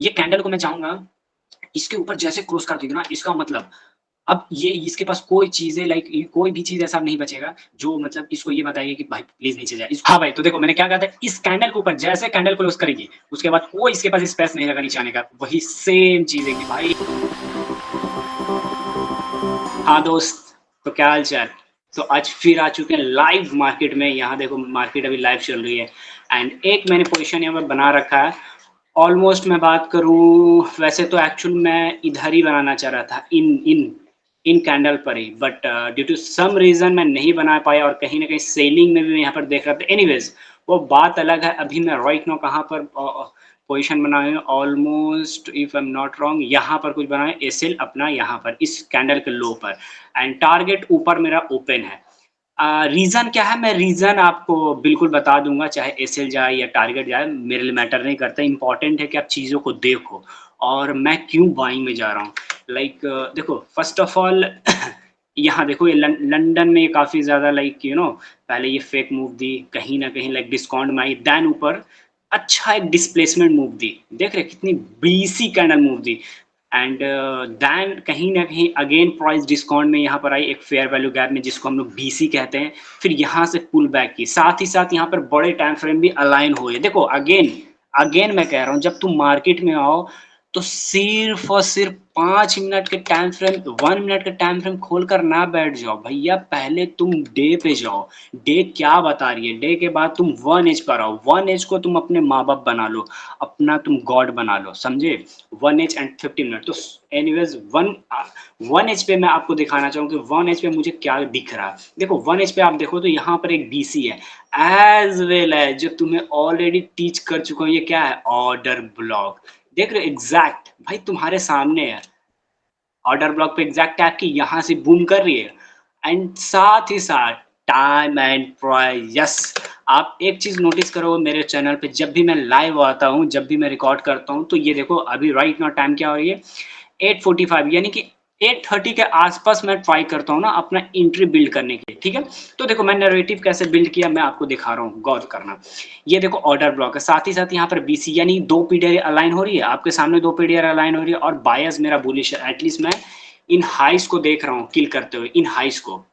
ये कैंडल को मैं चाहूँगा इसके ऊपर जैसे क्रॉस कर देगी ना, इसका मतलब अब ये इसके पास कोई चीज़ें लाइक कोई भी चीज़ ऐसा नहीं बचेगा, जो मतलब इसको ये बताएगी कि भाई प्लीज़ नीचे जा। इस हाँ भाई, तो देखो मैंने क्या कहा था, इस कैंडल के ऊपर जैसे कैंडल क्लोज़ करेगी, उसके बाद कोई इसके पास स्पेस नहीं रहेगा नीचे आने का। वही सेम चीज़ है कि भाई हाँ दोस्त, तो क्या हाल-चाल? तो आज फिर आ चुके हैं लाइव मार्केट में, यहाँ देखो मार्केट अभी लाइव चल रही है एंड एक मैंने पोज़ीशन यहाँ पे बना रखा है। ऑलमोस्ट मैं बात करूँ वैसे तो एक्चुअल मैं इधर ही बनाना चाह रहा था इन इन इन कैंडल पर ही but due to some reason मैं नहीं बना पाया और कहीं न कहीं सेलिंग में भी मैं यहाँ पर देख रहा था। एनीवेज़ वो बात अलग है, अभी मैं राइट नाउ कहाँ पर पोज़ीशन बनाए हैं almost if I am not wrong यहाँ पर कुछ बनाया एसएल अपना यहाँ पर इस कैंडल के लो पर एंड टारगेट ऊपर मेरा ओपन है। रीज़न क्या है, मैं रीज़न आपको बिल्कुल बता दूँगा, चाहे एसएल जाए या टारगेट जाए, मेरे लिए मैटर नहीं करता। इम्पोर्टेंट है कि आप चीज़ों को देखो और मैं क्यों बाइंग में जा रहा हूँ। लाइक देखो फर्स्ट ऑफ ऑल यहाँ देखो ये लंदन में काफ़ी ज़्यादा लाइक पहले ये फेक मूव दी, कहीं न कहीं लाइक डिस्काउंट में आई, देन ऊपर अच्छा एक डिस्प्लेसमेंट मूव दी। देख रहे कितनी बीसी कैंडल मूव दी एंड देन कहीं न कहीं अगेन प्राइस डिस्काउंट में यहाँ पर आई एक फेयर वैल्यू गैप में जिसको हम लोग बीसी कहते हैं। फिर यहाँ से पुल बैक की। साथ ही साथ यहाँ पर बड़े टाइम फ्रेम भी अलाइन हुए। देखो अगेन अगेन मैं कह रहा हूँ जब तुम मार्केट में आओ तो सिर्फ़ और सिर्फ़ 5 मिनट के टाइम फ्रेम 1 मिनट का टाइम फ्रेम खोलकर ना बैठ जाओ भैया, पहले तुम डे पे जाओ। डे क्या बता रही है? डे के बाद तुम 1 एज पर आओ। 1 एज को तुम अपने माँ-बाप बना लो, अपना तुम गॉड बना लो, समझे? 1 एज एंड 50 मिनट तो एनीवेज़ 1 एज पे मैं आपको दिखाना चाहूँगा कि 1 एज पे मुझे क्या दिख रहा है। देखो 1 एज पे आप देखो तो यहाँ पर एक बीसी है, एज़ वेल एज़ जो तुम्हें ऑलरेडी टीच कर चुका हूँ, ये क्या है? Order block. देख रहे हो एग्ज़ैक्ट भाई तुम्हारे सामने है। ऑर्डर ब्लॉक पे एग्ज़ैक्ट आपकी यहाँ से बूम कर रही है एंड साथ ही साथ टाइम एंड प्राइस यस। आप एक चीज़ नोटिस करो मेरे चैनल पे जब भी मैं लाइव आता हूँ, जब भी मैं रिकॉर्ड करता हूँ, तो ये देखो अभी राइट नाउ टाइम क्या हो रही है 8:45 यानी कि 8:30 के आस-पास मैं ट्राई करता हूँ ना अपना एंट्री बिल्ड करने के लिए, ठीक है? तो देखो मैं नैरेटिव कैसे बिल्ड किया मैं आपको दिखा रहा हूँ, गौर करना। ये देखो ऑर्डर ब्लॉक है, साथ ही साथ यहाँ पर बीसी यानी 2 पीरियड अलाइन हो रही है, आपके सामने 2 पीरियड अलाइन हो रही है और बायस मेरा बुलिश है। एटलीस्ट मैं इन हाइज़ को देख रहा हूँ किल करते हुए, इन हाइज़ को।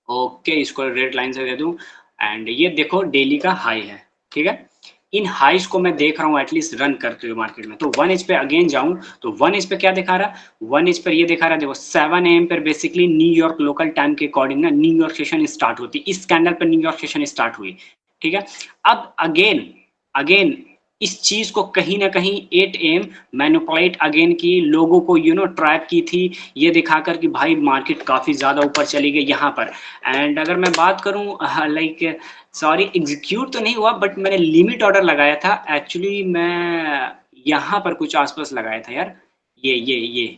ओके, इसको रेड लाइन से दे दूँ एंड ये देखो डेली का हाई है, ठीक है? इन हाइज़ को मैं देख रहा हूँ एटलीस्ट रन करते हुए मार्केट में। तो 1 एज पे अगेन जाऊँ, तो 1 एज पे क्या दिखा रहा है? 1 एज पर ये दिखा रहा है देखो 7 एएम पर बेसिकली न्यूयॉर्क लोकल टाइम के अकॉर्डिंग ना न्यूयॉर्क सेशन स्टार्ट होती है। इस कैंडल पे न्यूयॉर्क सेशन स्टार्ट हुई, ठीक है? अब अगेन अगेन इस चीज़ को कहीं न कहीं 8 एएम मैनिपुलेट अगेन की, लोगों को ट्रैप की थी, ये दिखाकर कि भाई मार्केट काफ़ी ज़्यादा ऊपर चली गई यहाँ पर। एंड अगर मैं बात करूँ लाइक सॉरी एग्ज़ीक्यूट तो नहीं हुआ बट मैंने लिमिट ऑर्डर लगाया था। एक्चुअली मैं यहाँ पर कुछ आस-पास लगाया था यार। ये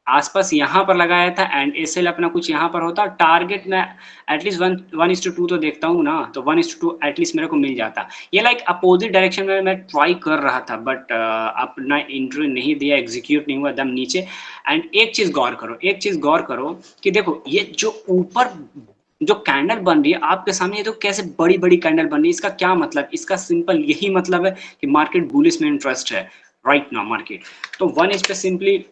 आस-पास यहाँ पर लगाया था एंड एसएल अपना कुछ यहाँ पर होता। टारगेट मैं एटलीस्ट 1:2 तो देखता हूँ ना, तो 1:2 एटलीस्ट मेरे को मिल जाता। ये लाइक अपोज़िट डायरेक्शन में मैं ट्राई कर रहा था बट अपना एंट्री नहीं दिया, एग्ज़ीक्यूट नहीं हुआ एकदम नीचे। एंड एक चीज़ गौर करो कि देखो ये जो ऊपर जो कैंडल बन रही है आपके सामने, ये तो कैसे बड़ी-बड़ी कैंडल बन रही है, इसका क्या मतलब? इसका सिंपल यही मतलब है कि मार्केट बुलिश में इंटरेस्ट है, राइट नाउ मार्केट। तो 1 एज पे सिंपली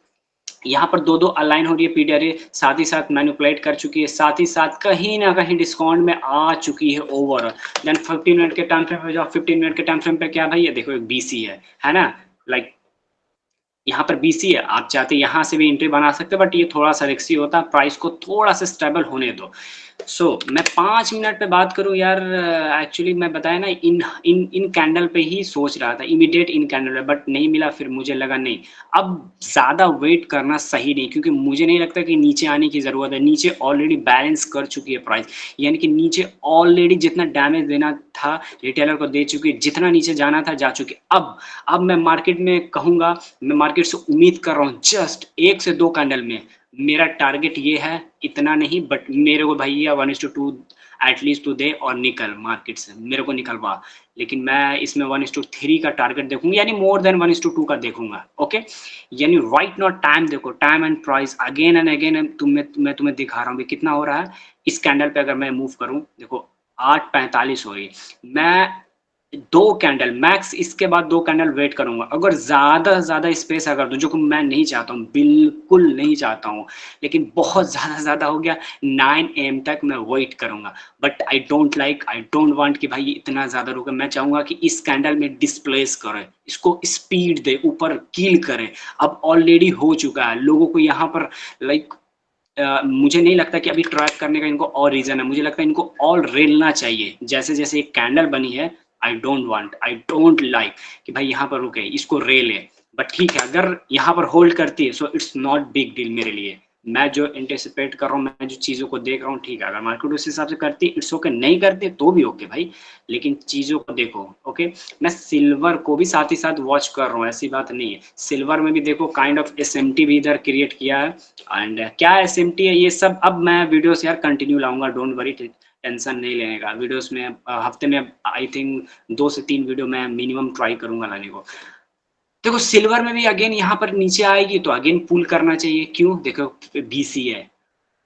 यहाँ पर 2-2 अलाइन हो रही है पीडीआरए, साथ ही साथ मैनिपुलेट कर चुकी है, साथ ही साथ कहीं न कहीं डिस्काउंट में आ चुकी है ओवरऑल। देन 15 मिनट के टाइम फ्रेम पे जाओ, 15 मिनट के टाइम फ्रेम पे क्या भाई ये देखो एक बीसी है ना? लाइक यहाँ पर बीसी है, आप चाहते यहाँ से भी एंट्री बना सकते हो बट ये थोड़ा-सा रिस्की होता है, प्राइस को थोड़ा-सा स्टेबल होने दो। मैं 5 मिनट पे बात करूँ यार, एक्चुअली मैं बताया ना इन इन इन कैंडल पे ही सोच रहा था, इमीडिएट इन कैंडल पे बट नहीं मिला, फिर मुझे लगा नहीं, अब ज़्यादा वेट करना सही नहीं क्योंकि मुझे नहीं लगता कि नीचे आने की ज़रूरत है। नीचे ऑलरेडी बैलेंस कर चुकी है प्राइस, यानी कि नीचे ऑलरेडी जितना डैमेज देना था रिटेलर को दे चुकी है, जितना नीचे जाना था जा चुकी है। अब मैं मार्केट में कहूँगा, मैं मार्केट से उम्मीद कर रहा हूँ जस्ट 1 से 2 कैंडल में मेरा टारगेट ये है, इतना नहीं बट मेरे को भैया 1:2 एटलीस्ट तू दे और निकल मार्केट से, मेरे को निकलवा। लेकिन मैं इसमें 1:3 का टारगेट देखूँगा यानी मोर देन 1:2 का देखूँगा, ओके? यानी राइट नाउ टाइम देखो, time and price again and again मैं तुम्हें दिखा रहा हूँ कि कितना हो रहा है। इस कैंडल पे अगर मैं मूव करूँ, देखो 8:45 हो रही है। मैं 2 कैंडल मैक्स, इसके बाद 2 कैंडल वेट करूँगा। अगर ज़्यादा से ज़्यादा स्पेस अगर दूँ, जो कि मैं नहीं चाहता हूँ, बिल्कुल नहीं चाहता हूँ, लेकिन बहुत ज़्यादा हो गया 9 एएम तक मैं वेट करूँगा। बट आई डोंट वांट कि भाई इतना ज़्यादा रुके। मैं चाहूँगा कि इस कैंडल में डिस्प्लेस करे, इसको स्पीड दे, ऊपर किल करे। अब ऑलरेडी हो चुका है, लोगों को यहाँ पर लाइक मुझे नहीं लगता कि अभी ट्रैक करने का इनको और रीज़न है। मुझे लगता है इनको और रेलना चाहिए। जैसे-जैसे एक कैंडल बनी है, आई डोंट लाइक कि भाई यहाँ पर रुके, इसको रेले। बट ठीक है, अगर यहाँ पर होल्ड करती है, so it's not big deal मेरे लिए। मैं जो एंटिसिपेट कर रहा हूँ, मैं जो चीज़ों को देख रहा हूँ, ठीक है। अगर मार्केट उस हिसाब से करती है, इट्स ओके, नहीं करती है तो भी ओके भाई, लेकिन चीज़ों को देखो, ओके। मैं सिल्वर को भी साथ ही साथ वॉच कर रहा हूँ, ऐसी बात नहीं है। सिल्वर में भी देखो काइंड ऑफ एसएमटी भी इधर क्रिएट किया है। एंड क्या एसएमटी है ये सब अब मैं वीडियोस यार कंटिन्यू लाऊंगा, डोंट वरी, टेंशन नहीं लेने का। वीडियोस में हफ्ते में आई थिंक 2 से 3 वीडियो मैं मिनिमम ट्राई करूंगा लाने को। देखो सिल्वर में भी अगेन यहाँ पर नीचे आएगी तो अगेन पुल करना चाहिए। क्यों? देखो बीसी है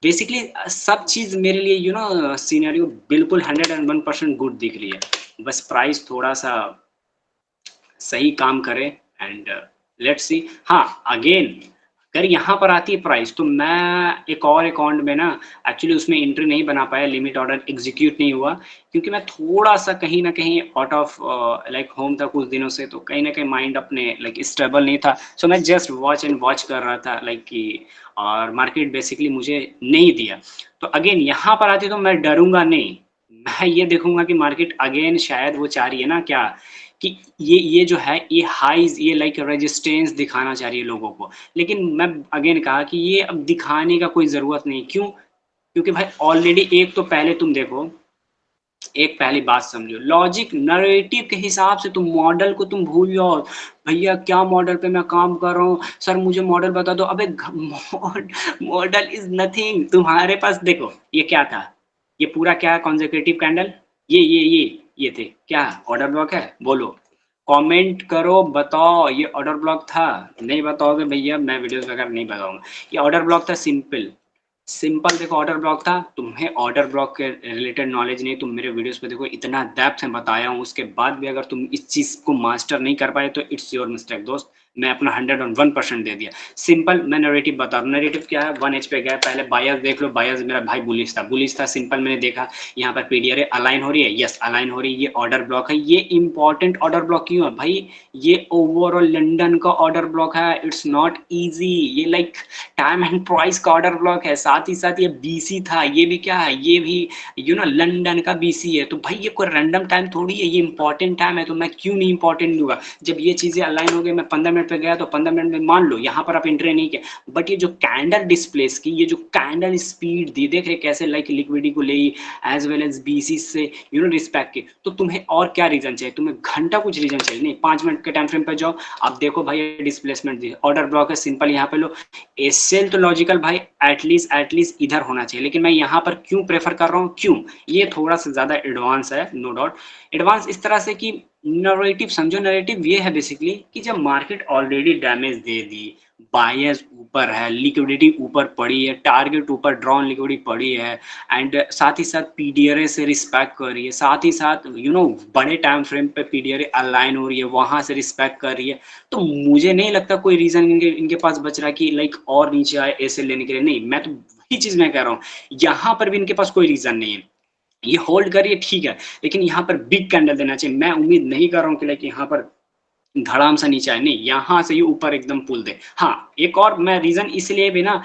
बेसिकली। सब चीज मेरे लिए सीनरियो बिल्कुल 101% गुड दिख रही है। बस प्राइस थोड़ा सा सही काम करे एंड लेट्स सी। हाँ, अगेन अगर यहाँ पर आती है प्राइस तो मैं एक और अकाउंट में ना एक्चुअली उसमें एंट्री नहीं बना पाया, लिमिट ऑर्डर एग्जीक्यूट नहीं हुआ, क्योंकि मैं थोड़ा सा कहीं ना कहीं आउट ऑफ लाइक होम था कुछ दिनों से, तो कहीं ना कहीं माइंड अपने लाइक स्टेबल नहीं था। सो मैं जस्ट वॉच कर रहा था लाइक कि, और मार्केट बेसिकली मुझे नहीं दिया। तो अगेन यहाँ पर आती तो मैं डरूंगा नहीं, मैं ये देखूंगा कि मार्केट अगेन शायद वो चाह रही है ना क्या, कि ये जो है ये हाइज, ये लाइक रेजिस्टेंस दिखाना चाह रही है लोगों को। लेकिन मैं अगेन कहा कि ये अब दिखाने का कोई ज़रूरत नहीं। क्यों? क्योंकि भाई ऑलरेडी एक तो पहले तुम देखो, एक पहली बात समझो, लॉजिक नरेटिव के हिसाब से तुम मॉडल को तुम भूल जाओ। भैया क्या मॉडल पे मैं काम कर रहा हूँ, सर मुझे मॉडल बता दो। अबे मॉडल इज नथिंग तुम्हारे पास। देखो ये क्या था, ये पूरा क्या है, कॉन्जिक्यूटिव कैंडल, ये थे क्या ऑर्डर ब्लॉक है? बोलो, कमेंट करो, बताओ ये ऑर्डर ब्लॉक था। नहीं बताओगे भैया मैं वीडियोस वगैरह नहीं बताऊंगा। ये ऑर्डर ब्लॉक था, सिंपल सिंपल। देखो ऑर्डर ब्लॉक था, तुम्हें ऑर्डर ब्लॉक के रिलेटेड नॉलेज नहीं, तुम मेरे वीडियोस पे देखो इतना डेप्थ में बताया हूँ, उसके बाद भी अगर तुम इस चीज़ को मास्टर नहीं कर पाए तो इट्स योर मिस्टेक दोस्त। मैं अपना 101% दे दिया। सिंपल, मैं नरेटिव बता रहा हूँ। नरेटिव क्या है, 1H पे गया, पहले बायर्स देख लो। बायर्स मेरा भाई बुलिश था। सिंपल मैंने देखा यहाँ पर पीडीआर अलाइन हो रही है, यस अलाइन हो रही है, ये ऑर्डर ब्लॉक है। ये इंपॉर्टेंट ऑर्डर ब्लॉक क्यों है भाई? ये ओवरऑल लंदन का ऑर्डर ब्लॉक है, इट्स नॉट ईजी। ये लाइक टाइम एंड प्राइस का ऑर्डर ब्लॉक है, साथ ही साथ ये बीसी था। ये भी क्या है, ये भी लंदन का बीसी है। तो भाई ये कोई रैंडम टाइम थोड़ी है, ये इंपॉर्टेंट टाइम है। तो मैं क्यों नहीं इंपॉर्टेंट लूंगा? जब ये चीजें अलाइन हो गई, मैं 15 मिनट पे गया तो 15 मिनट में मान लो यहाँ पर आप एंट्री नहीं किया, बट ये जो कैंडल डिस्प्लेस की, ये जो कैंडल स्पीड दी, देख रहे कैसे लाइक लिक्विडिटी को ले एज वेल एज बीसी से रिस्पेक्ट के। तो तुम्हें और क्या रीजन चाहिए? तुम्हें घंटा कुछ रीजन चाहिए नहीं, 5 मिनट के टाइम फ्रेम पे जाओ, अब देखो भाई डिस्प्लेसमेंट दी, ऑर्डर ब्लॉक है, सिंपल यहाँ पे लो। एसएल तो लॉजिकल भाई एटलीस्ट इधर होना चाहिए, लेकिन मैं यहाँ पर क्यों प्रेफर कर रहा हूँ? क्यों? ये थोड़ा सा ज्यादा एडवांस है, नो डाउट। एडवांस इस तरह से कि नरेटिव समझो, नरेटिव ये है बेसिकली कि जब मार्केट ऑलरेडी डैमेज दे दी, बायर्स ऊपर है, लिक्विडिटी ऊपर पड़ी है, टारगेट ऊपर ड्रॉन लिक्विडिटी पड़ी है, एंड साथ ही साथ पीडीआरए से रिस्पेक्ट कर रही है, साथ ही साथ बड़े टाइम फ्रेम पे पीडीआरए अलाइन हो रही है, वहां से रिस्पेक्ट कर रही है। तो मुझे नहीं लगता कोई रीजन इनके पास बच रहा है कि लाइक और नीचे आए ऐसे लेने के लिए। नहीं, मैं तो वही चीज मैं कह रहा हूँ, यहाँ पर भी इनके पास कोई रीजन नहीं है। ये होल्ड करिए ठीक है, लेकिन यहाँ पर बिग कैंडल देना चाहिए। मैं उम्मीद नहीं कर रहा हूँ कि लाइक यहाँ पर धड़ाम सा नीचे आए, नहीं, यहाँ से ये ऊपर एकदम पुल दे। हाँ, एक और मैं रीजन इसलिए भी ना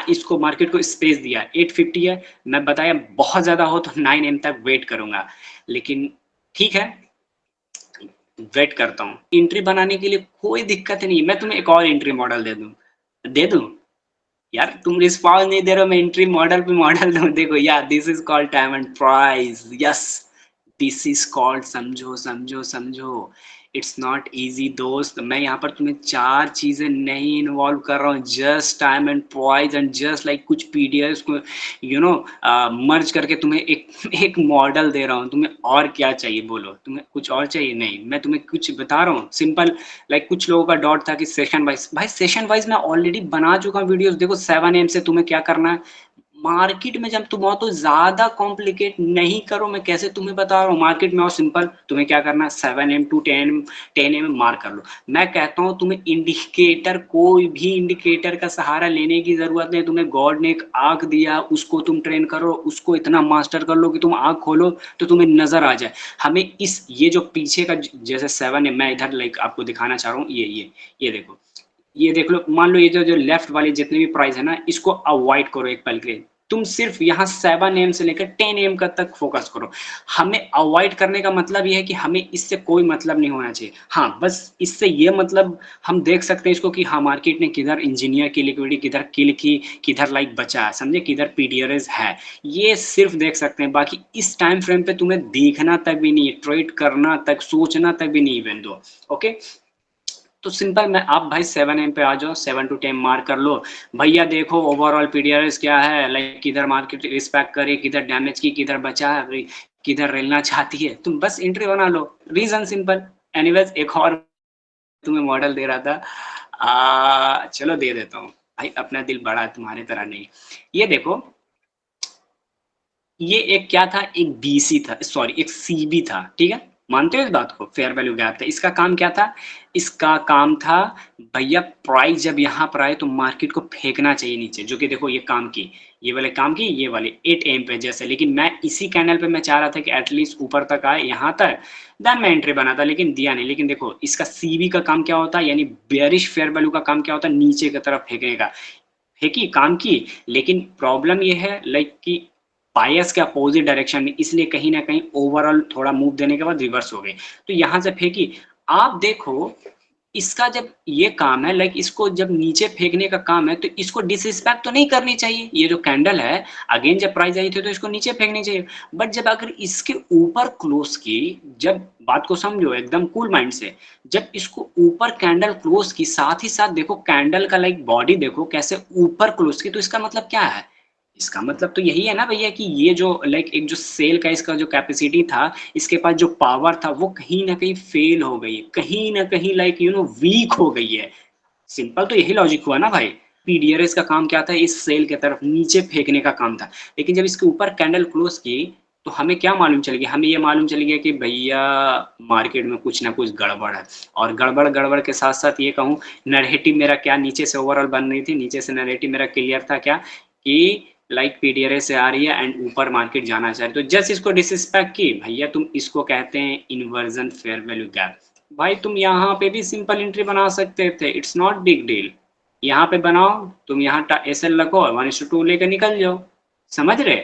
इसको मार्केट को स्पेस दिया, 850 है, मैं बताया बहुत ज्यादा हो तो 9 AM तक वेट करूंगा, लेकिन ठीक है वेट करता हूँ। एंट्री बनाने के लिए कोई दिक्कत नहीं, मैं तुम्हें एक और एंट्री मॉडल दे दूं यार, तुम रिस्पॉन्स नहीं दे रहे हो, मैं एंट्री मॉडल पे मॉडल दूं। देखो यार, this is called time and price, yes this is called, समझो समझो समझो, इट्स नॉट इजी दोस्त। मैं यहाँ पर तुम्हें 4 चीजें नहीं इन्वॉल्व कर रहा हूँ, just time and price and just like कुछ पीडीएफ को मर्ज करके तुम्हें एक एक मॉडल दे रहा हूँ। तुम्हें और क्या चाहिए बोलो? तुम्हें कुछ और चाहिए? नहीं, मैं तुम्हें कुछ बता रहा हूँ सिंपल। लाइक कुछ लोगों का डाउट था कि सेशन वाइज, भाई सेशन वाइज मैं ऑलरेडी बना चुका हूँ वीडियोस। देखो 7 AM से तुम्हें क्या करना है, मार्केट में जब तुम हो तो ज्यादा कॉम्प्लिकेट नहीं करो, मैं कैसे तुम्हें बता रहा हूँ, मार्केट में और सिंपल तुम्हें क्या करना है 7 AM टू 10 AM मार कर लो। मैं कहता हूँ तुम्हें इंडिकेटर, कोई भी इंडिकेटर का सहारा लेने की जरूरत नहीं, तुम्हें गॉड ने एक आंख दिया, उसको तुम ट्रेन करो, उसको इतना मास्टर कर लो कि तुम आंख खोलो तो तुम्हें नजर आ जाए। हमें इस ये जो पीछे का जैसे 7 है, मैं इधर लाइक आपको दिखाना चाह रहा हूँ, ये देखो, ये देख लो, मान लो ये जो जो लेफ्ट वाली जितने भी प्राइस है ना, इसको अवॉइड करो एक पल के लिए। तुम सिर्फ यहाँ 7 AM से लेकर 10 AM का तक फोकस करो। हमें अवॉइड करने का मतलब ये है कि हमें इससे कोई मतलब नहीं होना चाहिए। हाँ, बस इससे ये मतलब हम देख सकते हैं इसको कि हाँ मार्केट ने किधर इंजीनियर की लिक्विडिटी किधर किल की, किधर लाइक बचा है, समझे, किधर पीडीआरएस है, ये सिर्फ देख सकते हैं। बाकी इस टाइम फ्रेम पे तुम्हें देखना तक भी नहीं है, ट्रेड करना तक, सोचना तक भी नहीं इवन दो। ओके, तो सिंपल, मैं आप भाई 7 AM पे आ जाओ, 7 to 10 मार्क कर लो। भैया देखो ओवरऑल पीडीआरएस क्या है, लाइक किधर मार्केट रिस्पेक्ट करे, किधर डैमेज की, किधर बचा है, किधर रेलना चाहती है, तुम बस एंट्री बना लो, रीजन सिंपल। एनीवेज एक और तुम्हें मॉडल दे रहा था, चलो दे देता हूँ भाई, अपना दिल बड़ा है, तुम्हारे तरह नहीं। ये देखो, ये एक क्या था, एक बीसी था, सॉरी एक सीबी था, ठीक है, मानते हो इस बात को, फेयर वैल्यू गैप था। इसका काम क्या था, इसका काम था भैया प्राइस जब यहाँ पर आए तो मार्केट को फेंकना चाहिए नीचे, जो कि देखो ये काम की, ये वाले काम की, ये वाले 8 AM पे जैसे। लेकिन मैं इसी कैंडल पे मैं चाह रहा था कि एटलीस्ट ऊपर तक आए, यहाँ तक, देन मैं एंट्री बना था, लेकिन दिया नहीं। लेकिन देखो इसका सीबी का काम क्या होता है, यानी बेरिश फेयर वैल्यू का काम क्या होता है, नीचे की तरफ फेंकने का, फेंकी काम की। लेकिन प्रॉब्लम ये है लाइक कि बायस के अपोजिट डायरेक्शन में, इसलिए कहीं ना कहीं ओवरऑल थोड़ा मूव देने के बाद रिवर्स हो गई, तो यहां से फेंकी। आप देखो इसका जब ये काम है, लाइक इसको जब नीचे फेंकने का काम है, तो इसको डिसरिस्पेक्ट तो नहीं करनी चाहिए। ये जो कैंडल है, अगेन जब प्राइस आई थी तो इसको नीचे फेंकनी चाहिए। बट जब अगर इसके ऊपर क्लोज की, जब बात को समझो एकदम कूल माइंड से, जब इसको ऊपर कैंडल क्लोज की, साथ ही साथ देखो कैंडल का लाइक बॉडी देखो कैसे ऊपर क्लोज की, तो इसका मतलब क्या है, इसका मतलब तो यही है ना भैया कि ये जो लाइक एक जो सेल का इसका जो कैपेसिटी था, इसके पास जो पावर था, वो कहीं ना कहीं फेल हो गई, कहीं ना कहीं लाइक वीक हो गई है। सिंपल तो यही लॉजिक हुआ ना भाई। पीडीआरएस का काम क्या था, इस सेल के तरफ नीचे फेंकने का काम था। लेकिन जब इसके ऊपर कैंडल क्लोज की, तो हमें क्या मालूम चल गया, हमें ये मालूम चल गया कि भैया मार्केट में कुछ ना कुछ गड़बड़ है। और गड़बड़ गड़बड़ के साथ साथ ये कहूँ, नैरेटिव मेरा क्या नीचे से ओवरऑल बन रही थी, नीचे से नैरेटिव मेरा क्लियर था क्या, कि लाइक पीडीआरएस से आ रही है एंड ऊपर मार्केट जाना चाह रही है, तो जस्ट इसको डिसरिस्पेक्ट की भैया, तुम इसको कहते हैं इन्वर्जन फेयर वैल्यू गैप। भाई तुम यहाँ पे भी सिंपल एंट्री बना सकते थे, इट्स नॉट बिग डील। यहाँ पे बनाओ, तुम यहाँ एस एल रखो, 1:2 लेकर निकल जाओ, समझ रहे।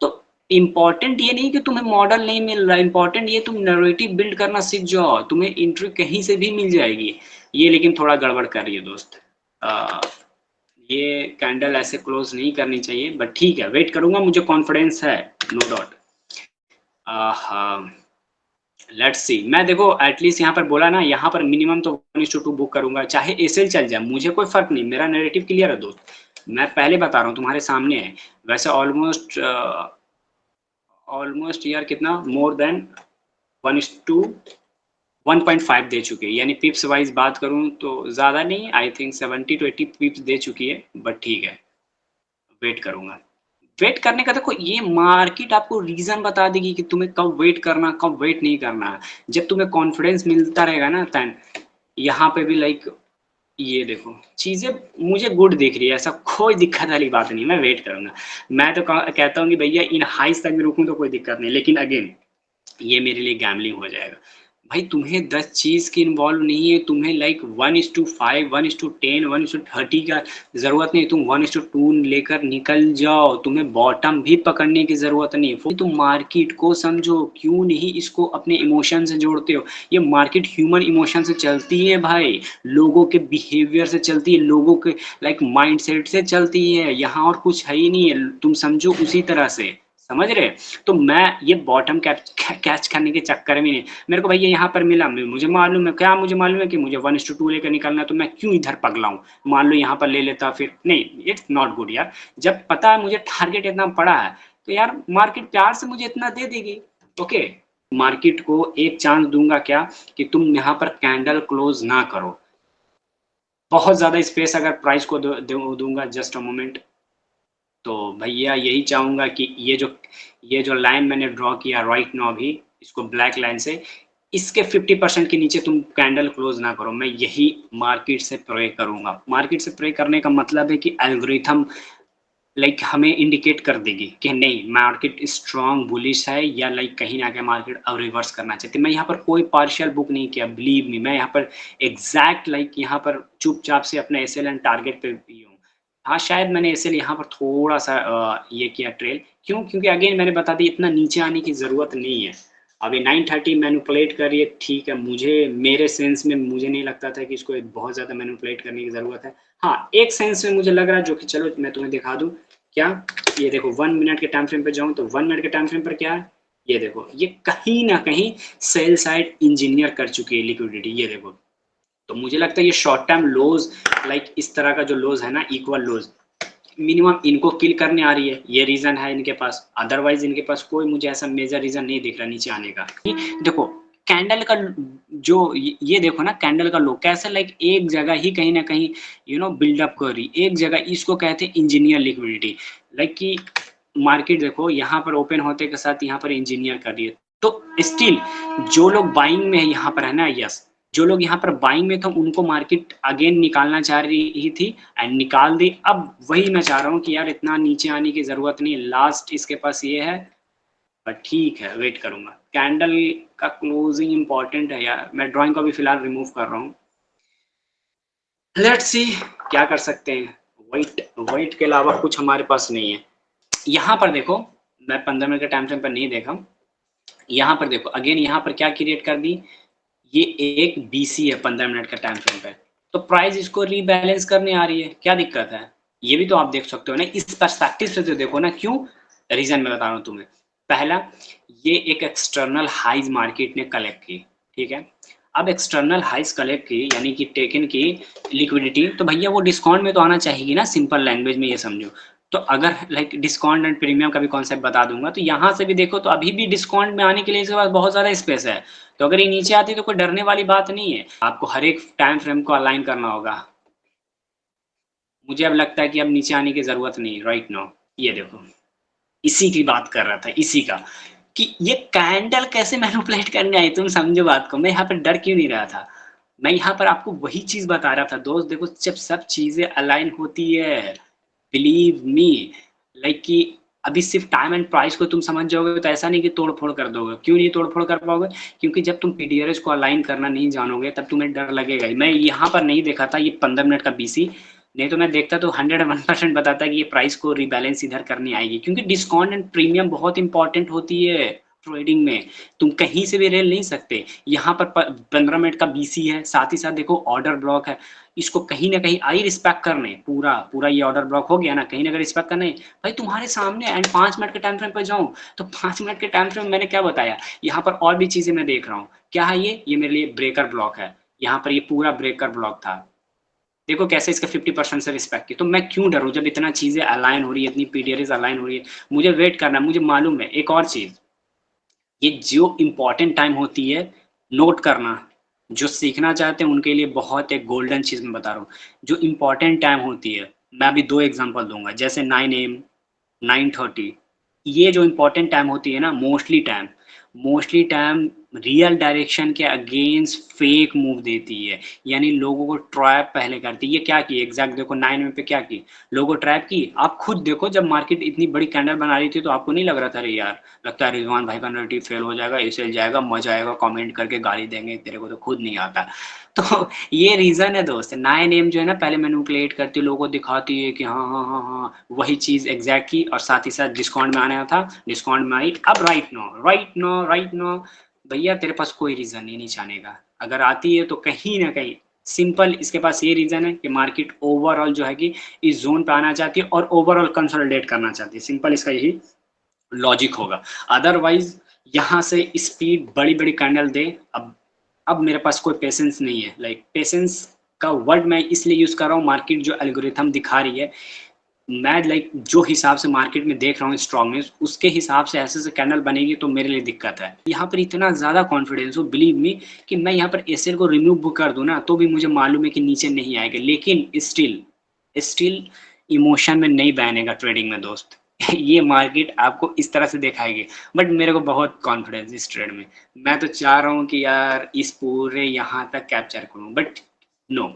तो इंपॉर्टेंट ये नहीं कि तुम्हें मॉडल नहीं मिल रहा, इंपॉर्टेंट ये तुम नैरेटिव बिल्ड करना सीख जाओ, तुम्हें एंट्री कहीं से भी मिल जाएगी। ये लेकिन थोड़ा गड़बड़ कर रही है दोस्त, ये कैंडल ऐसे क्लोज नहीं करनी चाहिए, बट ठीक है, वेट करूंगा, मुझे कॉन्फिडेंस है, नो डाउट। लेट्स सी, मैं देखो एटलीस्ट यहाँ पर बोला ना, यहाँ पर मिनिमम तो 1:2 बुक करूंगा, चाहे एसएल चल जाए मुझे कोई फर्क नहीं, मेरा नैरेटिव क्लियर है दोस्त, मैं पहले बता रहा हूँ तुम्हारे सामने है। वैसे ऑलमोस्ट ऑलमोस्ट यार कितना मोर देन 1:1.5 दे चुके हैं, यानी पिप्स वाइज बात करूं तो ज़्यादा नहीं, आई थिंक 70 to 80 पिप्स दे चुकी है, बट ठीक है, वेट करूंगा। वेट करने का देखो, ये मार्केट आपको रीजन बता देगी कि तुम्हें कब वेट करना, कब वेट नहीं करना। जब तुम्हें कॉन्फिडेंस मिलता रहेगा ना, तन यहाँ पे भी लाइक ये देखो चीजें मुझे गुड दिख रही है, ऐसा कोई दिक्कत वाली बात नहीं, मैं वेट करूंगा। मैं तो कहता हूँ कि भैया इन हाइस तक भी रुकूं तो कोई दिक्कत नहीं, लेकिन अगेन ये मेरे लिए गैमलिंग हो जाएगा। भाई तुम्हें 10 चीज की इन्वॉल्व नहीं है, तुम्हें लाइक 1:5, 1:10, 1:30 का जरूरत नहीं, तुम 1:2 लेकर निकल जाओ, तुम्हें बॉटम भी पकड़ने की जरूरत नहीं है। तुम मार्केट को समझो, क्यों नहीं इसको अपने इमोशन से जोड़ते हो। ये मार्केट ह्यूमन इमोशन से चलती है भाई, लोगों के बिहेवियर से चलती है, लोगों के लाइक माइंडसेट से चलती है, यहाँ और कुछ है ही नहीं है, तुम समझो उसी तरह से, समझ रहे। तो मैं ये बॉटम कैच करने के चक्कर में नहीं, मेरे को भैया यहाँ पर मिला, मुझे मालूम है क्या, मुझे मालूम है कि मुझे 1:2 लेकर निकलना है, तो मैं क्यों इधर पगलाऊं, मान लो यहाँ पर ले लेता, फिर नहीं, इट्स नॉट गुड यार। जब पता है मुझे टारगेट इतना पड़ा है, तो यार मार्केट प्यार से मुझे इतना दे देगी। ओके, मार्केट को एक चांस दूंगा क्या, कि तुम यहाँ पर कैंडल क्लोज ना करो, बहुत ज्यादा स्पेस अगर प्राइस को दूंगा, जस्ट अ मोमेंट, तो भैया यही चाहूँगा कि ये जो लाइन मैंने ड्रॉ किया राइट नाउ अभी, इसको ब्लैक लाइन से, इसके 50% के नीचे तुम कैंडल क्लोज़ ना करो। मैं यही मार्केट से प्रे करूँगा। मार्केट से प्रे करने का मतलब है कि एल्गोरिथम हमें इंडिकेट कर देगी कि नहीं, मार्केट स्ट्रॉन्ग बुलिश है या कहीं न कहीं मार्केट अब रिवर्स करना चाहती है। मैं यहाँ पर कोई पार्शियल बुक नहीं किया, बिलीव मी, मैं यहाँ पर एग्ज़ैक्ट यहाँ पर चुपचाप से अपना एसएल एंड टारगेट पे ही हूँ। हाँ, शायद मैंने एसएल यहाँ पर थोड़ा-सा ये किया ट्रेल, क्यों? क्योंकि अगेन मैंने बता दी, इतना नीचे आने की ज़रूरत नहीं है। अभी 930 मैनिपुलेट कर रही है, ठीक है, मेरे सेंस में मुझे नहीं लगता था कि इसको बहुत ज़्यादा मैनिपुलेट करने की ज़रूरत है। हाँ, एक सेंस में मुझे लग रहा है, जो कि चलो मैं तुम्हें दिखा दूँ। क्या? ये देखो 1 मिनट के टाइम फ्रेम पे जाऊँ तो 1 मिनट के टाइम फ्रेम पर क्या है? ये देखो, ये कहीं न कहीं सेल साइड इंजीनियर कर चुकी है लिक्विडिटी, ये देखो। तो मुझे लगता है ये शॉर्ट टर्म लोज़ इस तरह का जो लोज़ है ना, इक्वल लोज़, मिनिमम इनको किल करने आ रही है, ये रीज़न है इनके पास। अदरवाइज़ इनके पास कोई मुझे ऐसा मेजर रीज़न नहीं दिख रहा नीचे आने का। देखो कैंडल का जो ये देखो ना, कैंडल का लो कैसे एक जगह ही कहीं न कहीं बिल्डअप कर रही, एक जगह, इसको कहते हैं इंजीनियर लिक्विडिटी। कि मार्केट देखो यहाँ पर ओपन होते के साथ यहाँ पर इंजीनियर कर रही है। तो स्टिल जो लोग बाइंग में है यहाँ पर है ना, यस, जो लोग यहाँ पर बाइंग में थे उनको मार्केट अगेन निकालना चाह रही थी एंड निकाल दी। अब वही मैं चाह रहा हूँ कि यार इतना नीचे आने की ज़रूरत नहीं है, लास्ट इसके पास ये है, पर ठीक है, वेट करूँगा। कैंडल का क्लोजिंग इम्पोर्टेंट है यार, मैं ड्राइंग को अभी फिलहाल रिमूव कर रहा हूँ। लेट्स सी क्या कर सकते हैं। वाइट के अलावा कुछ हमारे पास नहीं है। यहाँ पर देखो, मैं 15 मिनट के टाइम फ्रेम पर नहीं देखा, यहाँ पर देखो अगेन, यहाँ पर क्या क्रिएट कर दी, ये एक बीसी है 15 मिनट का टाइम फ्रेम पे, तो प्राइस इसको रीबैलेंस करने आ रही है, क्या दिक्कत है? ये भी तो आप देख सकते हो ना, इस पर्सपेक्टिव से तो देखो ना। क्यों? रीजन मैं बता रहा हूँ तुम्हें। पहला, ये एक एक्सटर्नल हाइज मार्केट ने कलेक्ट की, ठीक है। अब एक्सटर्नल हाइज कलेक्ट की यानी कि टेकन की लिक्विडिटी, तो भैया वो डिस्काउंट में तो आना चाहिए ना, सिंपल लैंग्वेज में ये समझो। तो अगर डिस्काउंट एंड प्रीमियम का भी कॉन्सेप्ट बता दूंगा, तो यहाँ से भी देखो तो अभी भी डिस्काउंट में आने के लिए इसके पास बहुत ज़्यादा स्पेस है। तो अगर ये नीचे आती तो कोई डरने वाली बात नहीं है, आपको हर एक टाइम फ्रेम को अलाइन करना होगा। मुझे अब लगता है कि अब नीचे आने की ज़रूरत नहीं है राइट नाउ। ये देखो, इसी की बात कर रहा था, इसी का, कि ये कैंडल कैसे मैनिपुलेट करने आई, तुम समझो बात को। मैं यहाँ पर डर क्यों नहीं रहा था, मैं यहाँ पर आपको वही चीज़ बता रहा था दोस्त। देखो जब सब चीज़ें अलाइन होती है, बिलीव मी, कि अभी सिर्फ टाइम एंड प्राइस को तुम समझ जाओगे तो ऐसा नहीं कि तोड़ फोड़ कर दोगे। क्यों नहीं तोड़ फोड़ कर पाओगे? क्योंकि जब तुम पीडीआरएस को अलाइन करना नहीं जानोगे तब तुम्हें डर लगेगा ही। मैं यहाँ पर नहीं देखा था ये 15 मिनट का बीसी, नहीं तो मैं देखता तो 101% बताता कि ये प्राइस को रिबैलेंस इधर करनी आएगी, क्योंकि डिस्काउंट एंड प्रीमियम बहुत इंपॉर्टेंट होती है ट्रेडिंग में। तुम कहीं से भी रेल नहीं सकते। यहाँ पर 15 मिनट का बीसी है, साथ ही साथ देखो ऑर्डर ब्लॉक है, इसको कहीं ना कहीं आई रिस्पेक्ट करने, पूरा पूरा ये ऑर्डर ब्लॉक हो गया ना, कहीं ना कहीं रिस्पेक्ट करने भाई तुम्हारे सामने। एंड 5 मिनट के टाइम फ्रेम पर जाऊं तो 5 मिनट के टाइम फ्रेम मैंने क्या बताया, यहाँ पर और भी चीजें मैं देख रहा हूँ। क्या है ये मेरे लिए ब्रेकर ब्लॉक है, यहाँ पर ये पूरा ब्रेकर ब्लॉक था। देखो कैसे इसका 50% से रिस्पेक्ट की, तो मैं क्यों डरूं जब इतना चीजें अलाइन हो रही है, इतनी पीडीआरएस अलाइन हो रही है। मुझे वेट करना है, मुझे मालूम है। एक और चीज, ये जो इम्पोर्टेंट टाइम होती है, नोट करना, जो सीखना चाहते हैं उनके लिए बहुत एक गोल्डन चीज़ मैं बता रहा हूँ। जो इम्पोर्टेंट टाइम होती है, मैं अभी 2 एग्ज़ाम्पल दूँगा, जैसे 9 AM, 9:30, ये जो इम्पोर्टेंट टाइम होती है ना, मोस्टली टाइम रियल डायरेक्शन के अगेंस्ट फेक मूव देती है, यानी लोगों को ट्रैप पहले करती है। ये क्या की एग्जैक्ट देखो 9 AM पे क्या की, लोगों ट्रैप की। आप खुद देखो जब मार्केट इतनी बड़ी कैंडल बना रही थी तो आपको नहीं लग रहा था अरे यार लगता है रिजवान भाई का नैरेटिव फेल हो जाएगा, एसेल जाएगा, मजा आएगा, कमेंट करके गाली देंगे, तेरे को तो खुद नहीं आता। तो ये रीजन है दोस्त। 9 AM जो है ना, पहले मैनिपुलेट करती है, लोगों को दिखाती है कि हाँ हाँ हाँ हाँ वही चीज एग्जैक्ट की, और साथ ही साथ डिस्काउंट में आना था, डिस्काउंट में आई। अब राइट नो भैया तेरे पास कोई रीजन नहीं नीचे आने का। अगर आती है तो कहीं ना कहीं सिंपल इसके पास ये रीजन है कि मार्केट ओवरऑल जो है कि इस जोन पे आना चाहती है और ओवरऑल कंसोलिडेट करना चाहती है। सिंपल इसका यही लॉजिक होगा। अदरवाइज यहाँ से स्पीड बड़ी बड़ी कैंडल दे। अब मेरे पास कोई पेशेंस नहीं है। पेशेंस का वर्ड मैं इसलिए यूज कर रहा हूँ, मार्केट जो एल्गोरिथम दिखा रही है, मैं जो हिसाब से मार्केट में देख रहा हूँ स्ट्रॉन्गनेस, उसके हिसाब से ऐसे कैंडल बनेगी तो मेरे लिए दिक्कत है। यहाँ पर इतना ज़्यादा कॉन्फिडेंस हो, बिलीव मी, कि मैं यहाँ पर एसएल को रिमूव कर दूँ ना तो भी मुझे मालूम है कि नीचे नहीं आएगा, लेकिन स्टिल इमोशन में नहीं बहनेगा ट्रेडिंग में दोस्त। ये मार्केट आपको इस तरह से दिखाएगी, बट मेरे को बहुत कॉन्फिडेंस इस ट्रेड में। मैं तो चाह रहा हूँ कि यार इस पूरे यहाँ तक कैप्चर करूँ, बट नो,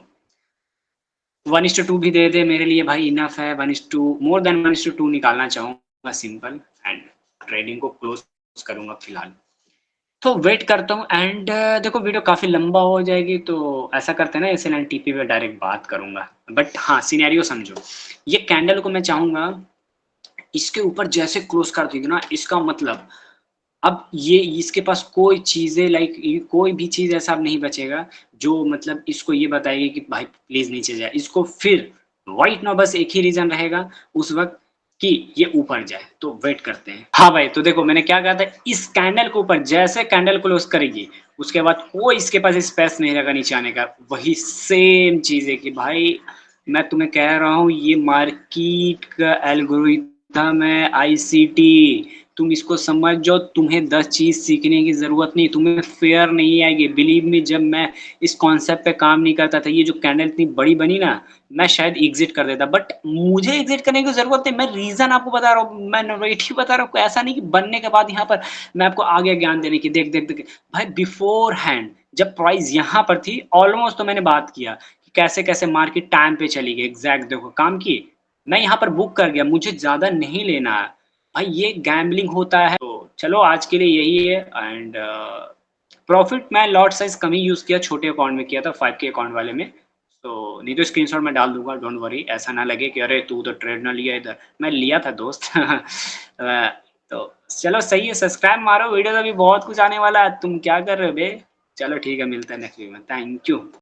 1:2 भी दे दे मेरे लिए भाई इनफ है। 1:2 मोर देन 1:2 निकालना चाहूँगा सिंपल, एंड ट्रेडिंग को क्लोज करूँगा फिलहाल। तो वेट करता हूँ एंड देखो वीडियो काफ़ी लंबा हो जाएगी, तो ऐसा करते हैं ना, SLNTP पे डायरेक्ट बात करूँगा। बट हाँ, सिनेरियो समझो, ये कैंडल को मैं चाहूँगा इसके ऊपर जैसे क्लोज कर देगी ना, इसका मतलब अब ये इसके पास कोई चीज़ें लाइक कोई भी चीज़ ऐसा अब नहीं बचेगा जो मतलब इसको ये बताएगी कि भाई प्लीज़ नीचे जाए। इसको फिर राइट नाउ बस एक ही रीज़न रहेगा उस वक़्त कि ये ऊपर जाए, तो वेट करते हैं। हाँ भाई, तो देखो मैंने क्या कहा था, इस कैंडल के ऊपर जैसे कैंडल क्लोज़ करेगी, उसके बाद कोई इसके पास स्पेस नहीं रहेगा नीचे आने का। वही सेम चीज़ है कि भाई मैं तुम्हें कह रहा हूँ, ये मार्केट का एल्गोरिथम है, आईसीटी। तुम इसको समझ जाओ, तुम्हें 10 चीज़ सीखने की ज़रूरत नहीं, तुम्हें फेयर नहीं आएगी। बिलीव मी, जब मैं इस कॉन्सेप्ट पे काम नहीं करता था, ये जो कैंडल इतनी बड़ी बनी ना, मैं शायद एग्ज़िट कर देता, बट मुझे एग्ज़िट करने की ज़रूरत नहीं। मैं रीज़न आपको बता रहा हूँ, मैं नैरेटिव बता रहा हूँ, ऐसा नहीं कि बनने के बाद यहाँ पर मैं आपको आगे ज्ञान देने की देख भाई बिफोर हैंड जब प्राइस यहाँ पर थी ऑलमोस्ट, तो मैंने बात किया कि कैसे-कैसे मार्केट टाइम पे चली गई, एग्ज़ैक्ट देखो काम की। मैं यहाँ पर बुक कर गया, मुझे ज़्यादा नहीं लेना है। भाई ये गैम्बलिंग होता है। तो चलो आज के लिए यही है, एंड प्रॉफिट मैं लॉट साइज़ कम ही यूज़ किया, छोटे अकाउंट में किया था 5K अकाउंट वाले में। तो नहीं तो स्क्रीनशॉट मैं डाल दूँगा, डोंट वरी, ऐसा ना लगे कि अरे तू तो ट्रेड ना लिया इधर, मैं लिया था दोस्त। तो चलो सही है, सब्सक्राइब मारो, वीडियो तो अभी बहुत कुछ आने वाला है, तुम क्या कर रहे हो बे? चलो ठीक है, मिलते हैं नेक्स्ट वीडियो में, थैंक यू।